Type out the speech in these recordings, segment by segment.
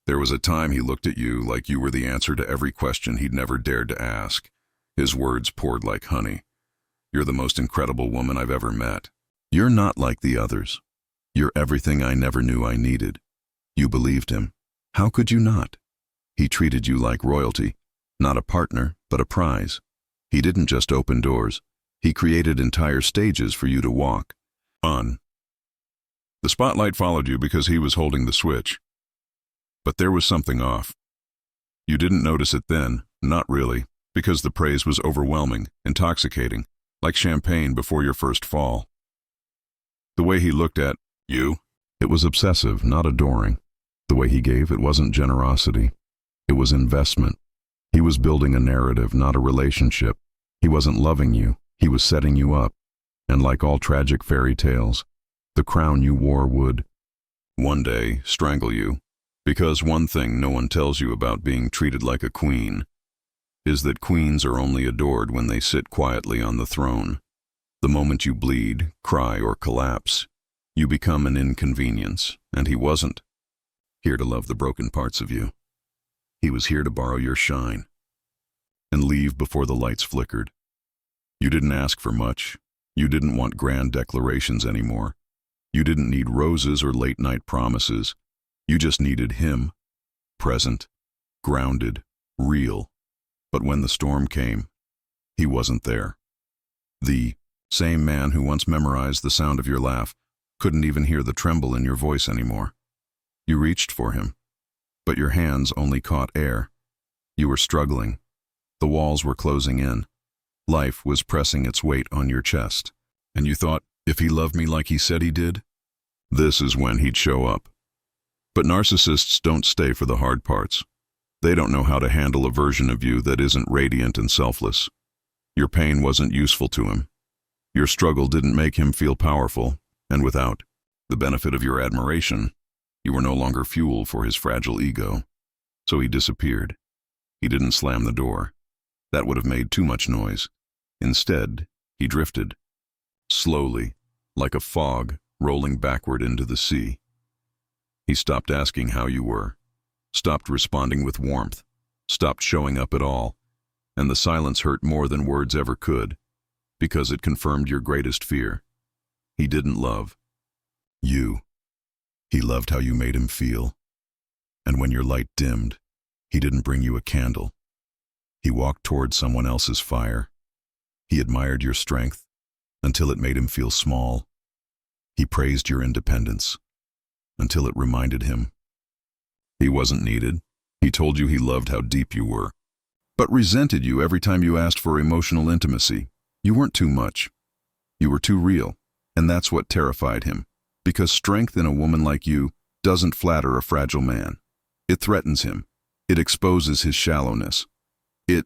There was a time he looked at you like you were the answer to every question he'd never dared to ask. His words poured like honey. You're the most incredible woman I've ever met. You're not like the others. You're everything I never knew I needed. You believed him. How could you not? He treated you like royalty, not a partner, but a prize. He didn't just open doors. He created entire stages for you to walk on. The spotlight followed you because he was holding the switch. But there was something off. You didn't notice it then, not really, because the praise was overwhelming, intoxicating, like champagne before your first fall. The way he looked at you, it was obsessive, not adoring. The way he gave, it wasn't generosity. It was investment. He was building a narrative, not a relationship. He wasn't loving you. He was setting you up. And like all tragic fairy tales, the crown you wore would, one day, strangle you. Because one thing no one tells you about being treated like a queen is that queens are only adored when they sit quietly on the throne. The moment you bleed, cry, or collapse, you become an inconvenience, and he wasn't here to love the broken parts of you. He was here to borrow your shine and leave before the lights flickered. You didn't ask for much. You didn't want grand declarations anymore. You didn't need roses or late-night promises. You just needed him, present, grounded, real. But when the storm came, he wasn't there. The same man who once memorized the sound of your laugh couldn't even hear the tremble in your voice anymore. You reached for him, but your hands only caught air. You were struggling. The walls were closing in. Life was pressing its weight on your chest. And you thought, if he loved me like he said he did, this is when he'd show up. But narcissists don't stay for the hard parts. They don't know how to handle a version of you that isn't radiant and selfless. Your pain wasn't useful to him. Your struggle didn't make him feel powerful, and without the benefit of your admiration, you were no longer fuel for his fragile ego. So he disappeared. He didn't slam the door. That would have made too much noise. Instead, he drifted, slowly, like a fog rolling backward into the sea. He stopped asking how you were, stopped responding with warmth, stopped showing up at all, and the silence hurt more than words ever could, because it confirmed your greatest fear. He didn't love you. He loved how you made him feel. And when your light dimmed, he didn't bring you a candle. He walked toward someone else's fire. He admired your strength until it made him feel small. He praised your independence until it reminded him he wasn't needed. He told you he loved how deep you were, but resented you every time you asked for emotional intimacy. You weren't too much. You were too real, and that's what terrified him, because strength in a woman like you doesn't flatter a fragile man. It threatens him. It exposes his shallowness. It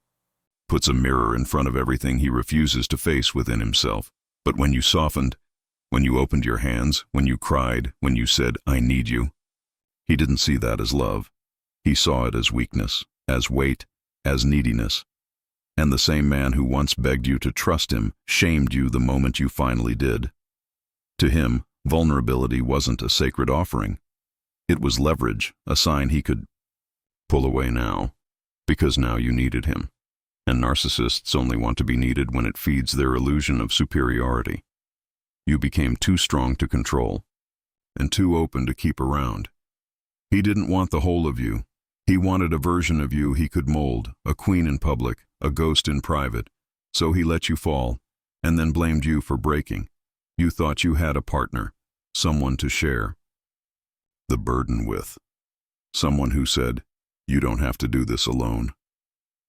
puts a mirror in front of everything he refuses to face within himself. But when you softened, when you opened your hands, when you cried, when you said, "I need you," he didn't see that as love. He saw it as weakness, as weight, as neediness. And the same man who once begged you to trust him shamed you the moment you finally did. To him, vulnerability wasn't a sacred offering. It was leverage, a sign he could pull away now, because now you needed him. And narcissists only want to be needed when it feeds their illusion of superiority. You became too strong to control, and too open to keep around. He didn't want the whole of you. He wanted a version of you he could mold, a queen in public, a ghost in private. So he let you fall, and then blamed you for breaking. You thought you had a partner, someone to share the burden with. Someone who said, "You don't have to do this alone."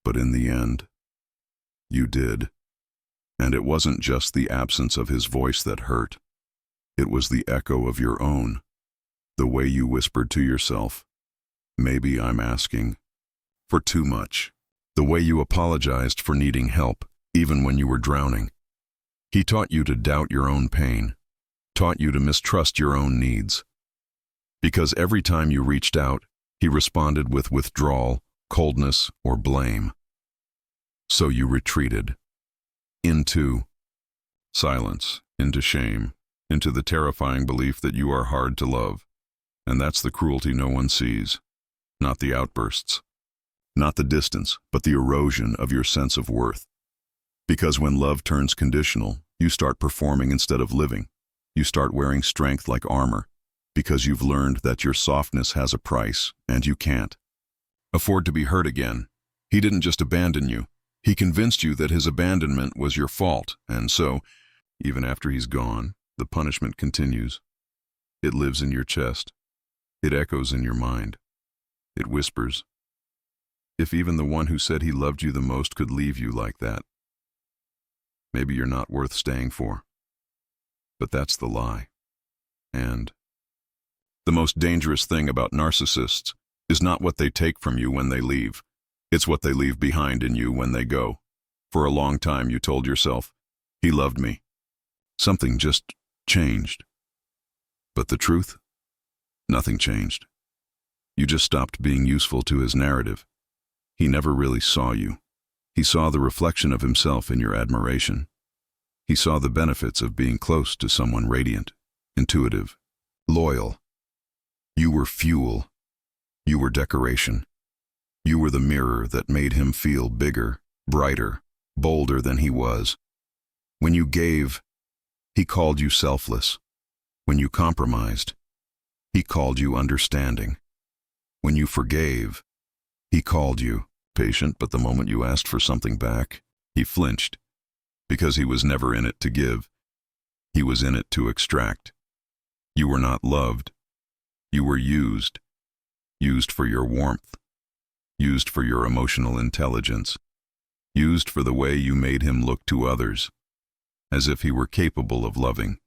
But in the end, you did. And it wasn't just the absence of his voice that hurt. It was the echo of your own. The way you whispered to yourself, "Maybe I'm asking for too much." The way you apologized for needing help, even when you were drowning. He taught you to doubt your own pain, taught you to mistrust your own needs. Because every time you reached out, he responded with withdrawal, coldness, or blame. So you retreated. Into silence, into shame, into the terrifying belief that you are hard to love. And that's the cruelty no one sees. not the outbursts. Not the distance, but the erosion of your sense of worth. Because when love turns conditional, you start performing instead of living. You start wearing strength like armor, because you've learned that your softness has a price, and you can't afford to be hurt again. He didn't just abandon you. He convinced you that his abandonment was your fault, and so, even after he's gone, the punishment continues. It lives in your chest. It echoes in your mind. It whispers. If even the one who said he loved you the most could leave you like that, maybe you're not worth staying for. But that's the lie. And the most dangerous thing about narcissists is not what they take from you when they leave. It's what they leave behind in you when they go. For a long time you told yourself, he loved me. Something just changed. But the truth? Nothing changed. You just stopped being useful to his narrative. He never really saw you. He saw the reflection of himself in your admiration. He saw the benefits of being close to someone radiant, intuitive, loyal. You were fuel. You were decoration. You were the mirror that made him feel bigger, brighter, bolder than he was. When you gave, he called you selfless. When you compromised, he called you understanding. When you forgave, he called you patient, but the moment you asked for something back, he flinched, because he was never in it to give. He was in it to extract. You were not loved. You were used. Used for your warmth. Used for your emotional intelligence. Used for the way you made him look to others, as if he were capable of loving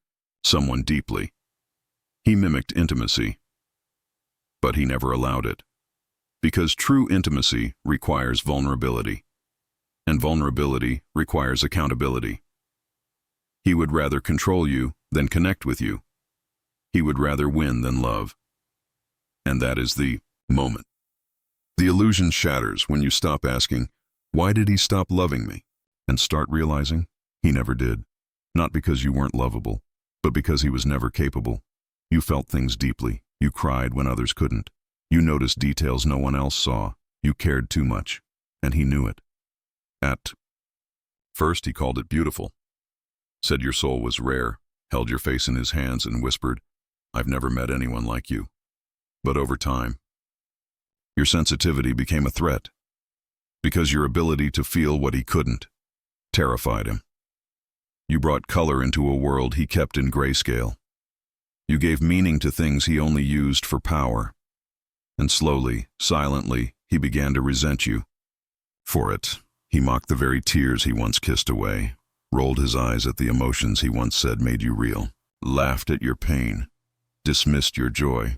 someone deeply. He mimicked intimacy, but he never allowed it. Because true intimacy requires vulnerability, and vulnerability requires accountability. He would rather control you than connect with you. He would rather win than love. And that is the moment. The illusion shatters when you stop asking, why did he stop loving me? And start realizing he never did. Not because you weren't lovable, but because he was never capable. You felt things deeply. You cried when others couldn't. You noticed details no one else saw. You cared too much, and he knew it. At first, he called it beautiful, said your soul was rare, held your face in his hands and whispered, I've never met anyone like you. But over time, your sensitivity became a threat, because your ability to feel what he couldn't terrified him. You brought color into a world he kept in grayscale. You gave meaning to things he only used for power. And slowly, silently, he began to resent you. For it, he mocked the very tears he once kissed away, rolled his eyes at the emotions he once said made you real, laughed at your pain, dismissed your joy.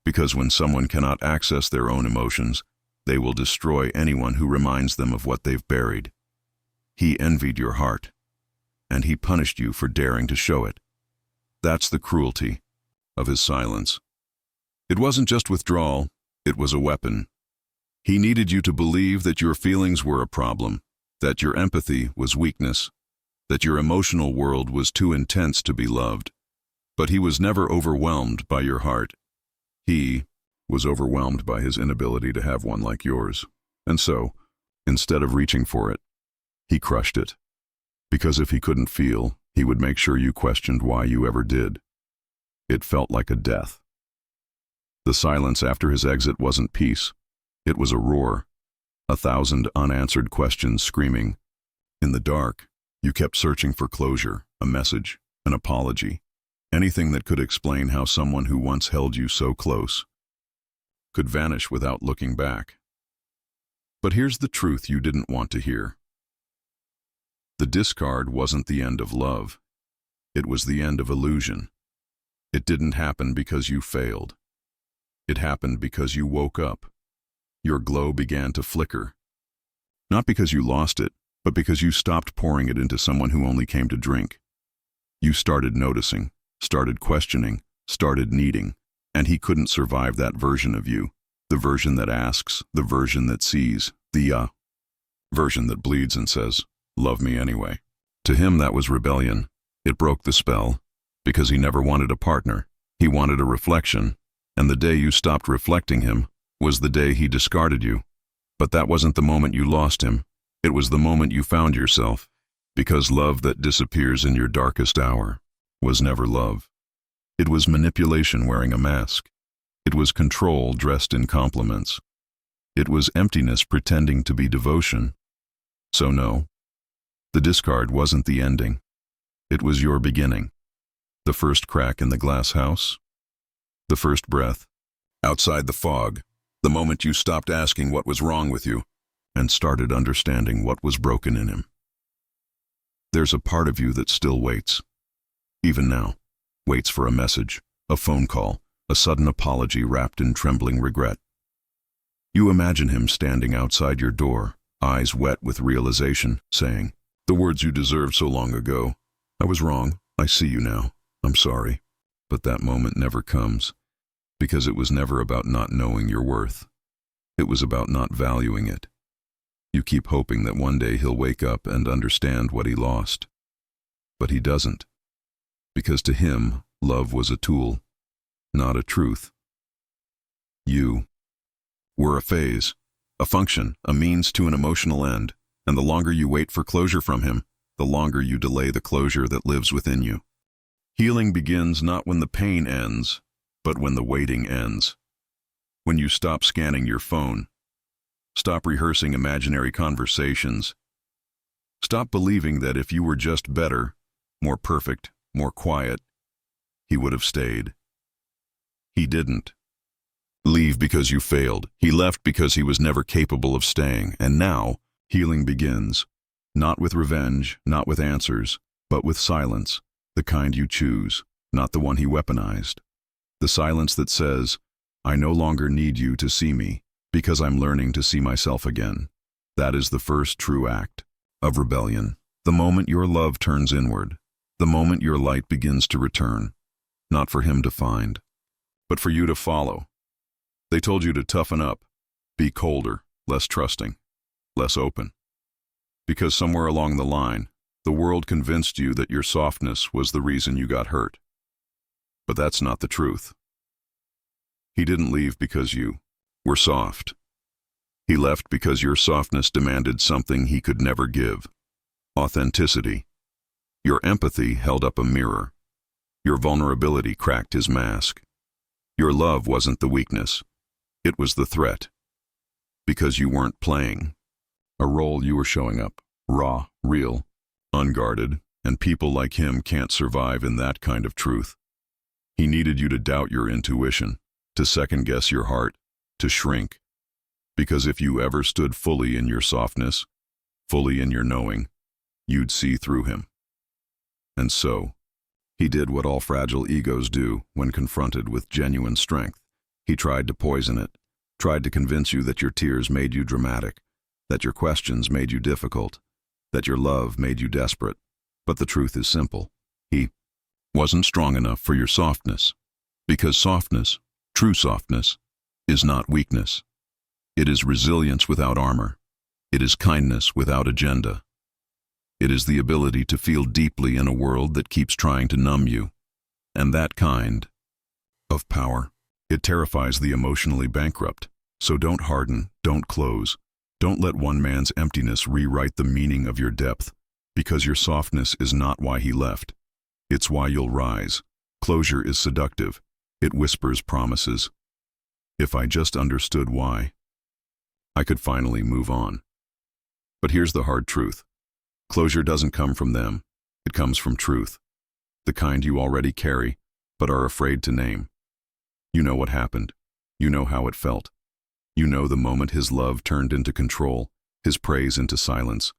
Because when someone cannot access their own emotions, they will destroy anyone who reminds them of what they've buried. He envied your heart, and he punished you for daring to show it. That's the cruelty of his silence. It wasn't just withdrawal, it was a weapon. He needed you to believe that your feelings were a problem, that your empathy was weakness, that your emotional world was too intense to be loved. But he was never overwhelmed by your heart. He was overwhelmed by his inability to have one like yours. And so, instead of reaching for it, he crushed it. Because if he couldn't feel, he would make sure you questioned why you ever did. It felt like a death. The silence after his exit wasn't peace. It was a roar, 1,000 unanswered questions screaming. In the dark, you kept searching for closure, a message, an apology, anything that could explain how someone who once held you so close could vanish without looking back. But here's the truth you didn't want to hear. The discard wasn't the end of love. It was the end of illusion. It didn't happen because you failed. It happened because you woke up. Your glow began to flicker. Not because you lost it, but because you stopped pouring it into someone who only came to drink. You started noticing, started questioning, started needing, and he couldn't survive that version of you. The version that asks, the version that sees, the version that bleeds and says, love me anyway. To him that was rebellion. It broke the spell, because he never wanted a partner. He wanted a reflection, and the day you stopped reflecting him, was the day he discarded you. But that wasn't the moment you lost him. It was the moment you found yourself. Because love that disappears in your darkest hour was never love. It was manipulation wearing a mask. It was control dressed in compliments. It was emptiness pretending to be devotion. So no, the discard wasn't the ending. It was your beginning. The first crack in the glass house. The first breath outside the fog. The moment you stopped asking what was wrong with you and started understanding what was broken in him. There's a part of you that still waits. Even now, waits for a message, a phone call, a sudden apology wrapped in trembling regret. You imagine him standing outside your door, eyes wet with realization, saying, "The words you deserved so long ago. I was wrong. I see you now. I'm sorry." But that moment never comes, because it was never about not knowing your worth. It was about not valuing it. You keep hoping that one day he'll wake up and understand what he lost. But he doesn't, because to him, love was a tool, not a truth. You were a phase, a function, a means to an emotional end, and the longer you wait for closure from him, the longer you delay the closure that lives within you. Healing begins not when the pain ends, but when the waiting ends. When you stop scanning your phone, stop rehearsing imaginary conversations, stop believing that if you were just better, more perfect, more quiet, he would have stayed. He didn't. Leave because you failed. He left because he was never capable of staying. And now, healing begins. Not with revenge, not with answers, but with silence, the kind you choose, not the one he weaponized. The silence that says, "I no longer need you to see me, because I'm learning to see myself again." That is the first true act of rebellion. The moment your love turns inward, the moment your light begins to return, not for him to find, but for you to follow. They told you to toughen up, be colder, less trusting, less open. Because somewhere along the line, the world convinced you that your softness was the reason you got hurt. But that's not the truth. He didn't leave because you were soft. He left because your softness demanded something he could never give: authenticity. Your empathy held up a mirror. Your vulnerability cracked his mask. Your love wasn't the weakness. It was the threat. Because you weren't playing a role, you were showing up, raw, real, unguarded, and people like him can't survive in that kind of truth. He needed you to doubt your intuition, to second-guess your heart, to shrink. Because if you ever stood fully in your softness, fully in your knowing, you'd see through him. And so, he did what all fragile egos do when confronted with genuine strength. He tried to poison it, tried to convince you that your tears made you dramatic, that your questions made you difficult, that your love made you desperate. But the truth is simple. He wasn't strong enough for your softness. Because softness, true softness, is not weakness. It is resilience without armor. It is kindness without agenda. It is the ability to feel deeply in a world that keeps trying to numb you. And that kind of power, it terrifies the emotionally bankrupt. So don't harden, don't close. Don't let one man's emptiness rewrite the meaning of your depth, because your softness is not why he left. It's why you'll rise. Closure is seductive. It whispers promises. If I just understood why, I could finally move on. But here's the hard truth. Closure doesn't come from them. It comes from truth. The kind you already carry, but are afraid to name. You know what happened. You know how it felt. You know the moment his love turned into control, his praise into silence,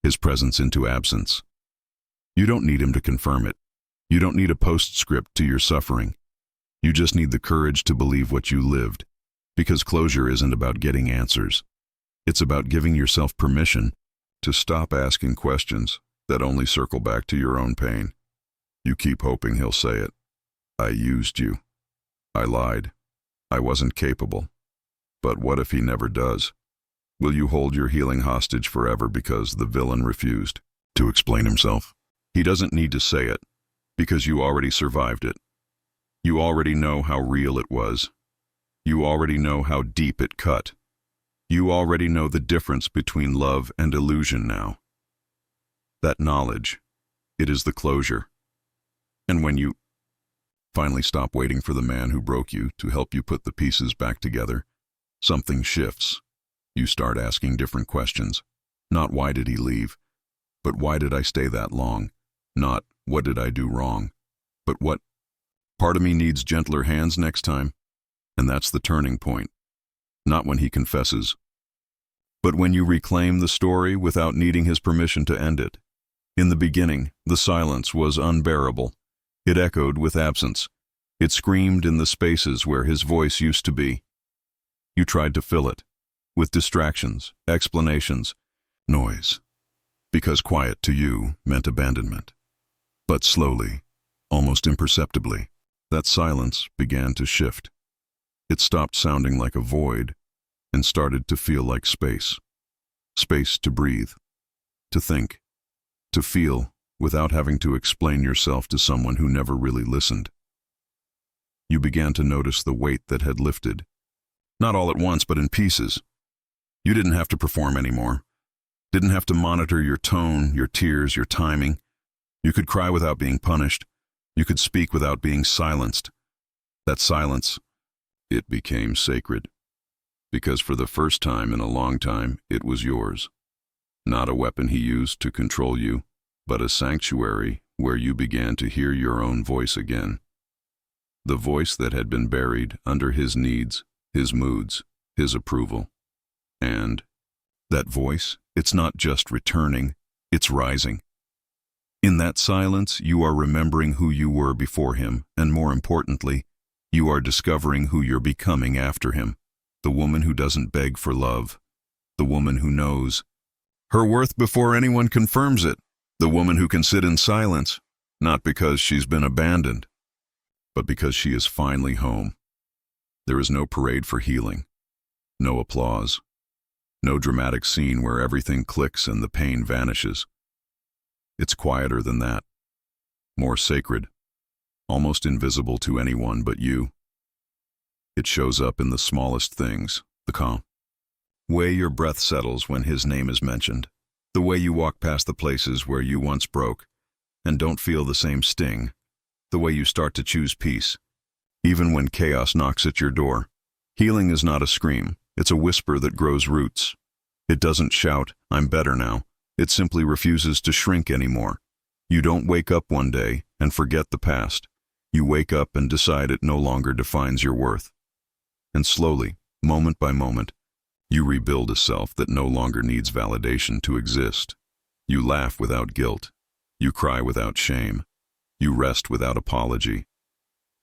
his presence into absence. You don't need him to confirm it. You don't need a postscript to your suffering. You just need the courage to believe what you lived, because closure isn't about getting answers. It's about giving yourself permission to stop asking questions that only circle back to your own pain. You keep hoping he'll say it. I used you. I lied. I wasn't capable. But what if he never does? Will you hold your healing hostage forever because the villain refused to explain himself? He doesn't need to say it, because you already survived it. You already know how real it was. You already know how deep it cut. You already know the difference between love and illusion now. That knowledge, it is the closure. And when you finally stop waiting for the man who broke you to help you put the pieces back together, something shifts. You start asking different questions. Not why did he leave, but why did I stay that long? Not what did I do wrong, but what part of me needs gentler hands next time? And that's the turning point. Not when he confesses, but when you reclaim the story without needing his permission to end it. In the beginning, the silence was unbearable. It echoed with absence. It screamed in the spaces where his voice used to be. You tried to fill it with distractions, explanations, noise, because quiet to you meant abandonment. But slowly, almost imperceptibly, that silence began to shift. It stopped sounding like a void and started to feel like space. Space to breathe, to think, to feel without having to explain yourself to someone who never really listened. You began to notice the weight that had lifted. Not all at once, but in pieces. You didn't have to perform anymore. Didn't have to monitor your tone, your tears, your timing. You could cry without being punished. You could speak without being silenced. That silence, it became sacred. Because for the first time in a long time, it was yours. Not a weapon he used to control you, but a sanctuary where you began to hear your own voice again. The voice that had been buried under his needs, his moods, his approval. And that voice, it's not just returning, it's rising. In that silence, you are remembering who you were before him, and more importantly, you are discovering who you're becoming after him. The woman who doesn't beg for love. The woman who knows her worth before anyone confirms it. The woman who can sit in silence, not because she's been abandoned, but because she is finally home. There is no parade for healing, no applause, no dramatic scene where everything clicks and the pain vanishes. It's quieter than that, more sacred, almost invisible to anyone but you. It shows up in the smallest things, the calm way your breath settles when his name is mentioned, the way you walk past the places where you once broke and don't feel the same sting, the way you start to choose peace, even when chaos knocks at your door. Healing is not a scream, it's a whisper that grows roots. It doesn't shout, "I'm better now." It simply refuses to shrink anymore. You don't wake up one day and forget the past. You wake up and decide it no longer defines your worth. And slowly, moment by moment, you rebuild a self that no longer needs validation to exist. You laugh without guilt. You cry without shame. You rest without apology.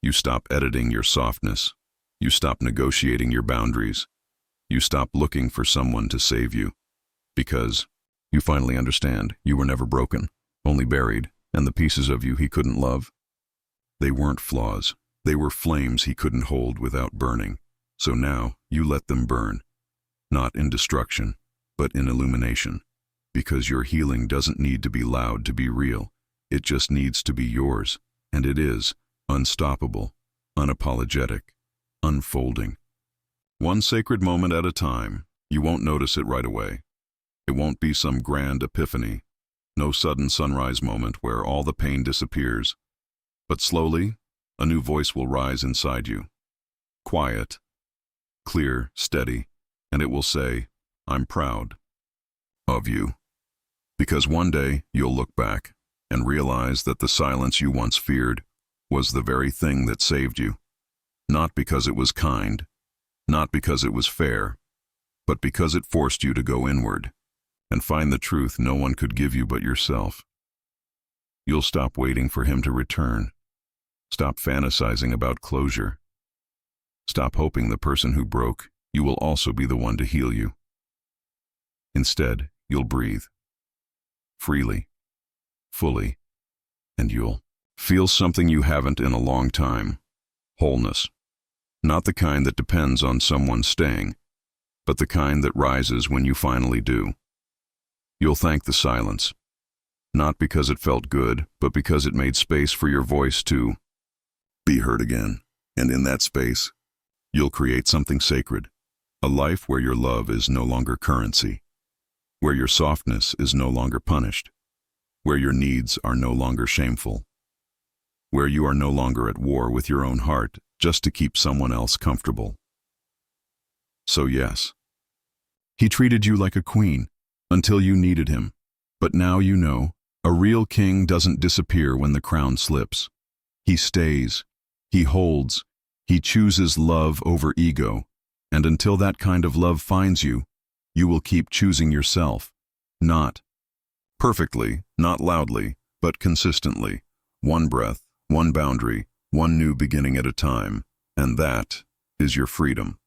You stop editing your softness. You stop negotiating your boundaries. You stop looking for someone to save you. Because you finally understand you were never broken, only buried, and the pieces of you he couldn't love. They weren't flaws. They were flames he couldn't hold without burning. So now you let them burn. Not in destruction, but in illumination. Because your healing doesn't need to be loud to be real. It just needs to be yours. And it is, unstoppable, unapologetic, unfolding. One sacred moment at a time. You won't notice it right away. It won't be some grand epiphany. No sudden sunrise moment where all the pain disappears. But slowly, a new voice will rise inside you. Quiet, clear, steady, and it will say, "I'm proud of you." Because one day you'll look back and realize that the silence you once feared was the very thing that saved you. Not because it was kind, not because it was fair, but because it forced you to go inward and find the truth no one could give you but yourself. You'll stop waiting for him to return. Stop fantasizing about closure. Stop hoping the person who broke you will also be the one to heal you. Instead, you'll breathe. Freely. Fully. And you'll feel something you haven't in a long time. Wholeness. Not the kind that depends on someone staying, but the kind that rises when you finally do. You'll thank the silence. Not because it felt good, but because it made space for your voice to be heard again. And in that space, You'll create something sacred, a life where your love is no longer currency, where your softness is no longer punished, where your needs are no longer shameful, where you are no longer at war with your own heart just to keep someone else comfortable. So yes, he treated you like a queen until you needed him. But now you know, a real king doesn't disappear when the crown slips. He stays, he holds, he chooses love over ego. And until that kind of love finds you, you will keep choosing yourself. Not perfectly, not loudly, but consistently. One breath, one boundary, one new beginning at a time. And that is your freedom.